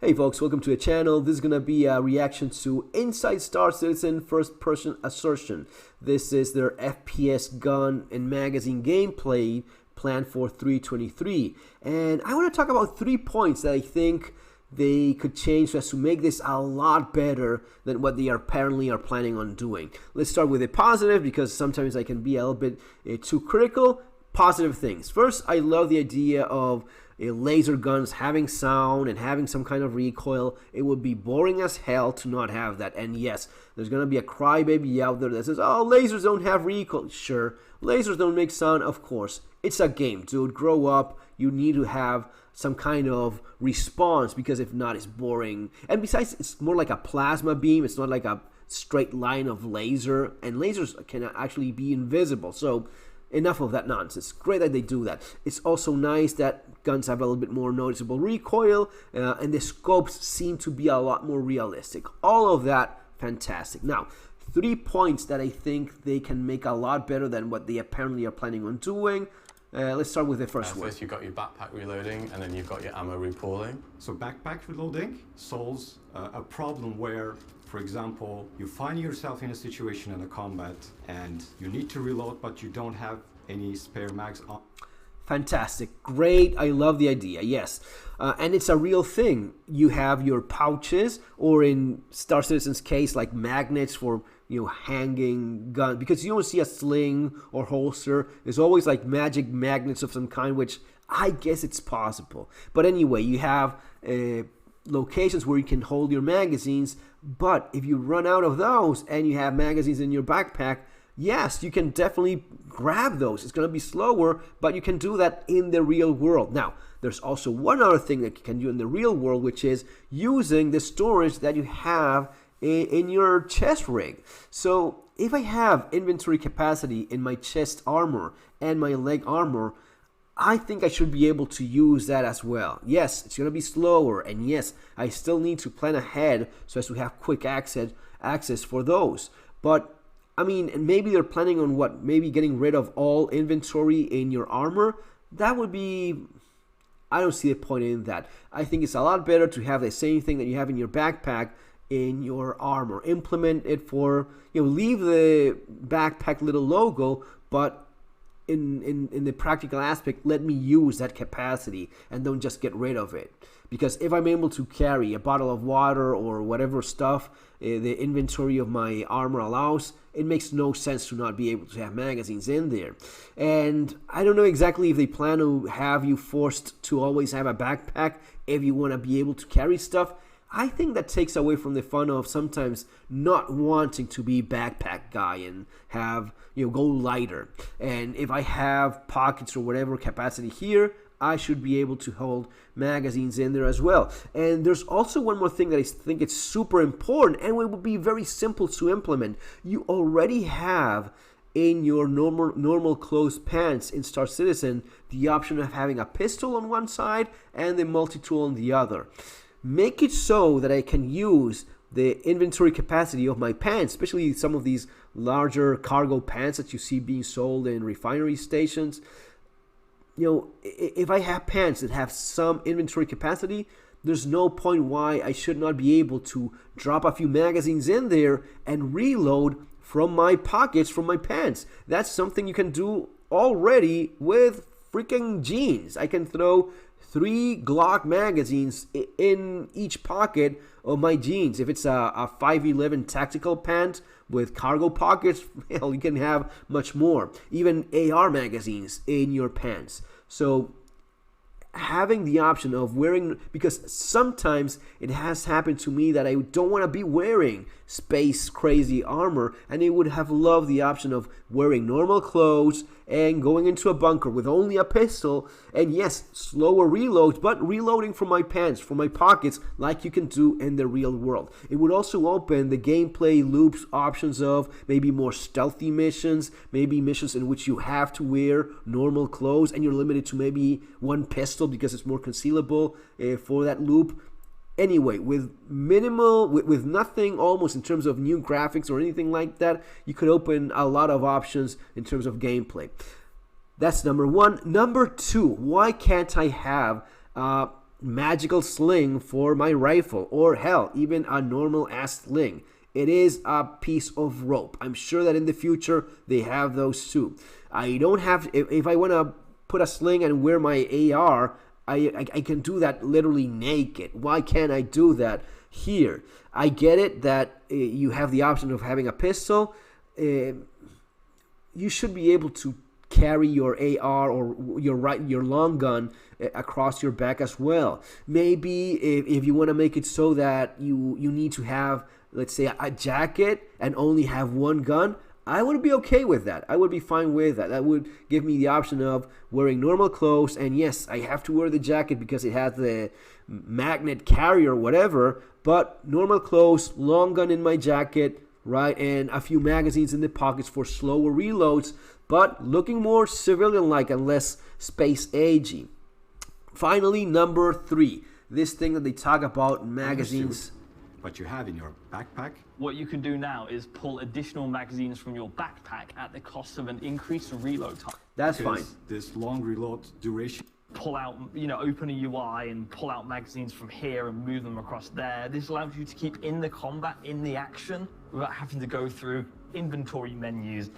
Hey folks, welcome to the channel. This is going to be a reaction to Inside Star Citizen First Person Assertion. This is their FPS gun and magazine gameplay planned for 3/23. And I want to talk about 3 points that I think they could change so as to make this a lot better than what they apparently are planning on doing. Let's start with a positive because sometimes I can be a little bit too critical. Positive things. First, I love the idea of laser guns having sound and having some kind of recoil. It would be boring as hell to not have that. And yes, there's going to be a crybaby out there that says, oh, lasers don't have recoil. Sure, lasers don't make sound, of course. It's a game, dude. Grow up. You need to have some kind of response because if not, it's boring. And besides, it's more like a plasma beam. It's not like a straight line of laser. And lasers can actually be invisible. So enough of that nonsense. Great that they do that. It's also nice that guns have a little bit more noticeable recoil and the scopes seem to be a lot more realistic. All of that, fantastic. Now, 3 points that I think they can make a lot better than what they apparently are planning on doing. Let's start with the first one. First, you've got your backpack reloading, and then you've got your ammo repooling. So backpack reloading solves a problem where, for example, you find yourself in a situation in a combat and you need to reload, but you don't have any spare mags on. Fantastic. Great. I love the idea. Yes. And it's a real thing. You have your pouches, or in Star Citizen's case, like magnets for, hanging gun, because you don't see a sling or holster. There's always like magic magnets of some kind, which I guess it's possible. But anyway, you have locations where you can hold your magazines, but if you run out of those and you have magazines in your backpack, yes, you can definitely grab those. It's going to be slower, but you can do that in the real world. Now, there's also one other thing that you can do in the real world, which is using the storage that you have in your chest rig. So if I have inventory capacity in my chest armor and my leg armor, I think I should be able to use that as well. Yes, it's going to be slower, and yes, I still need to plan ahead so as to have quick access for those. But I mean, maybe they're planning on what? Maybe getting rid of all inventory in your armor. That would be, I don't see a point in that. I think it's a lot better to have the same thing that you have in your backpack in your armor. Implement it for, leave the backpack little logo, but in the practical aspect, let me use that capacity and don't just get rid of it. Because if I'm able to carry a bottle of water or whatever stuff the inventory of my armor allows, it makes no sense to not be able to have magazines in there. And I don't know exactly if they plan to have you forced to always have a backpack if you want to be able to carry stuff. I think that takes away from the fun of sometimes not wanting to be backpack guy and have, go lighter. And if I have pockets or whatever capacity here, I should be able to hold magazines in there as well. And there's also one more thing that I think it's super important, and it would be very simple to implement. You already have in your normal closed pants in Star Citizen the option of having a pistol on one side and the multi-tool on the other. Make it so that I can use the inventory capacity of my pants, especially some of these larger cargo pants that you see being sold in refinery stations. If I have pants that have some inventory capacity, there's no point why I should not be able to drop a few magazines in there and reload from my pockets, from my pants. That's something you can do already with freaking jeans. I can throw 3 Glock magazines in each pocket of my jeans. If it's a 511 tactical pant with cargo pockets, hell, you can have much more. Even AR magazines in your pants. So having the option of wearing, because sometimes it has happened to me that I don't want to be wearing space crazy armor, and I would have loved the option of wearing normal clothes and going into a bunker with only a pistol, and yes, slower reloads, but reloading from my pants, from my pockets, like you can do in the real world. It would also open the gameplay loops options of maybe more stealthy missions, maybe missions in which you have to wear normal clothes and you're limited to maybe one pistol because it's more concealable for that loop. Anyway, with minimal, with nothing almost in terms of new graphics or anything like that, you could open a lot of options in terms of gameplay. That's number one. Number two, why can't I have magical sling for my rifle, or hell, even a normal ass sling. It is a piece of rope. I'm sure that in the future they have those too. I don't have, if I want to put a sling and wear my AR, I can do that literally naked. Why can't I do that here? I get it that you have the option of having a pistol. You should be able to carry your AR or your long gun across your back as well. Maybe if you want to make it so that you need to have, let's say, a jacket and only have one gun, I would be okay with that. I would be fine with that. That would give me the option of wearing normal clothes. And yes, I have to wear the jacket because it has the magnet carrier or whatever. But normal clothes, long gun in my jacket, right? And a few magazines in the pockets for slower reloads. But looking more civilian-like and less space-agey. Finally, number 3. This thing that they talk about, magazines. But you have in your backpack. What you can do now is pull additional magazines from your backpack at the cost of an increased reload time. That's fine. This long reload duration. Pull out, open a UI and pull out magazines from here and move them across there. This allows you to keep in the combat, in the action, without having to go through inventory menus.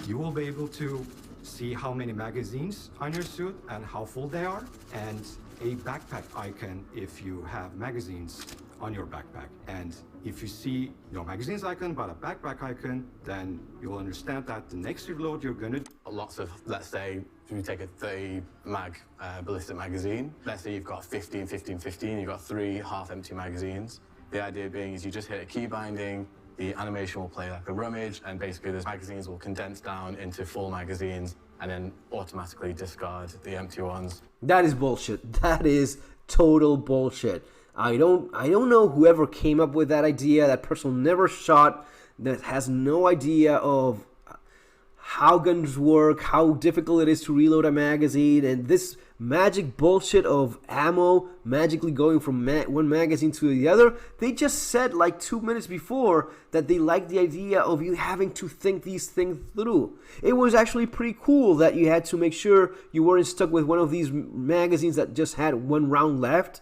You will be able to see how many magazines on your suit and how full they are, and a backpack icon if you have magazines on your backpack. And if you see no magazines icon but a backpack icon, then you'll understand that the next reload you're gonna Lots of, let's say, if you take a 30 mag ballistic magazine, let's say you've got 15, 15, 15, you've got 3 half-empty magazines. The idea being is you just hit a key binding, the animation will play like a rummage, and basically those magazines will condense down into full magazines and then automatically discard the empty ones. That is bullshit. That is total bullshit. I don't know whoever came up with that idea. That person never shot, that has no idea of how guns work, how difficult it is to reload a magazine, and this magic bullshit of ammo magically going from one magazine to the other. They just said like 2 minutes before that they liked the idea of you having to think these things through. It was actually pretty cool that you had to make sure you weren't stuck with one of these magazines that just had one round left.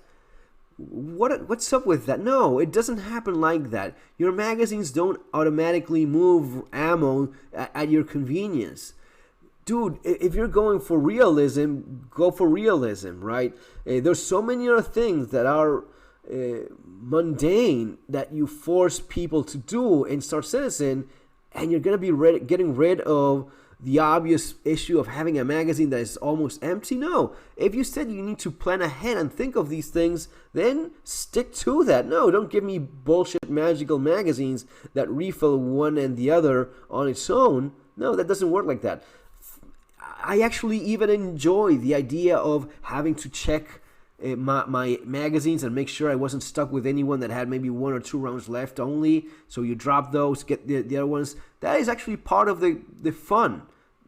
What's up with that? No, it doesn't happen like that. Your magazines don't automatically move ammo at your convenience. Dude, if you're going for realism, go for realism, right? There's so many other things that are mundane that you force people to do in Star Citizen, and you're going to be getting rid of the obvious issue of having a magazine that is almost empty. No, if you said you need to plan ahead and think of these things, then stick to that. No, don't give me bullshit magical magazines that refill one and the other on its own. No, that doesn't work like that. I actually even enjoy the idea of having to check my magazines and make sure I wasn't stuck with anyone that had maybe 1 or 2 rounds left only. So you drop those, get the other ones. That is actually part of the fun.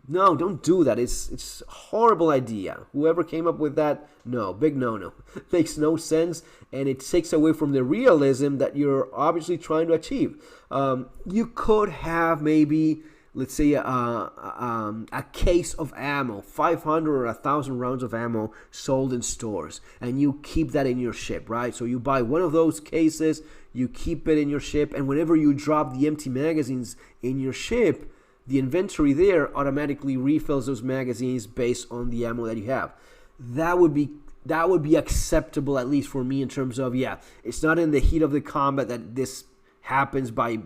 No, don't do that. It's a horrible idea. Whoever came up with that, no, big no. Makes no sense, and it takes away from the realism that you're obviously trying to achieve. You could have maybe, let's say, a case of ammo, 500 or 1,000 rounds of ammo sold in stores, and you keep that in your ship, right? So you buy one of those cases, you keep it in your ship, and whenever you drop the empty magazines in your ship, the inventory there automatically refills those magazines based on the ammo that you have. That would be acceptable, at least for me, in terms of, it's not in the heat of the combat that this happens by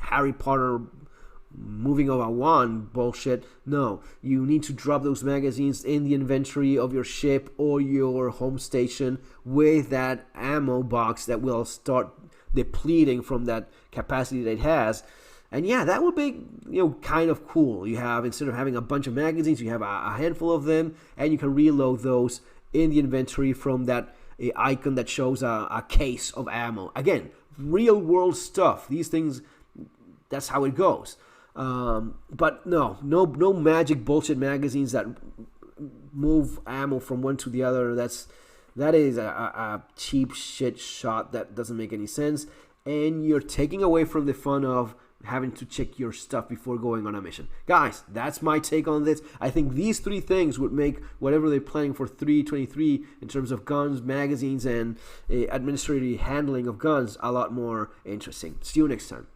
Harry Potter moving of a wand bullshit. No, you need to drop those magazines in the inventory of your ship or your home station with that ammo box that will start depleting from that capacity that it has. And that would be, kind of cool. You have, instead of having a bunch of magazines, you have a handful of them, and you can reload those in the inventory from that icon that shows a case of ammo. Again, real world stuff. These things, that's how it goes. But no magic bullshit magazines that move ammo from one to the other. That is a cheap shit shot that doesn't make any sense, and you're taking away from the fun of having to check your stuff before going on a mission. Guys, that's my take on this. I think these three things would make whatever they're planning for 323 in terms of guns, magazines, and administrative handling of guns a lot more interesting. See you next time.